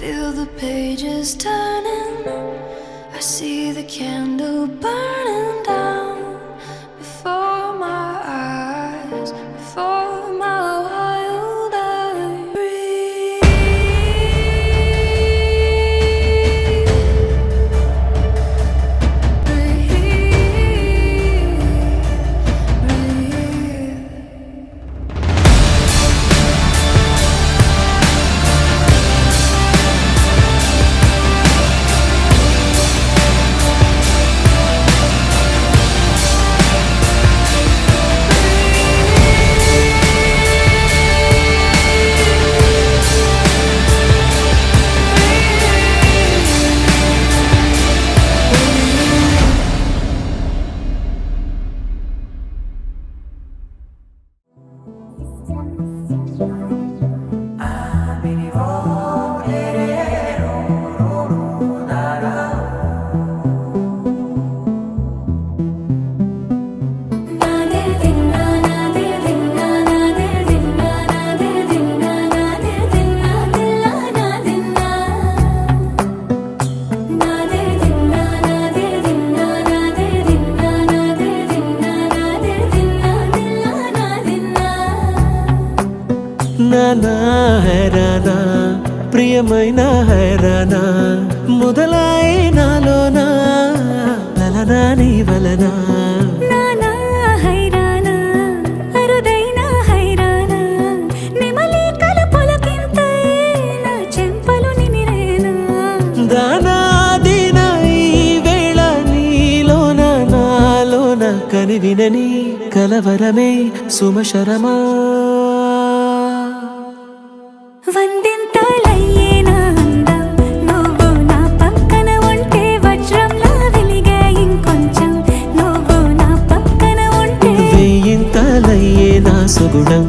feel the pages turning, I see the candle burning down before my eyes, before my wild eyes. Breathe, breathe. నానా హైరానా ప్రియమైన హైరానా మొదలాయి నాలోనా లలనా నీ వలనా నానా హైరానా అరుదైన హైరానా నెమలి కలపులకింతై నా చెంపలు నిమిరేనా దానా దీనా ఈ వేళ నీలోన నాలోన కనివినని కలవరమే సుమశరమా వందింతలయ్యేనా అందం నువ్వు నా పక్కన ఉంటే వజ్రంలా వెలిగే ఇంకొంచెం నువ్వు నా పక్కన ఉంటే వేయింతలయ్యే నా సుగుణం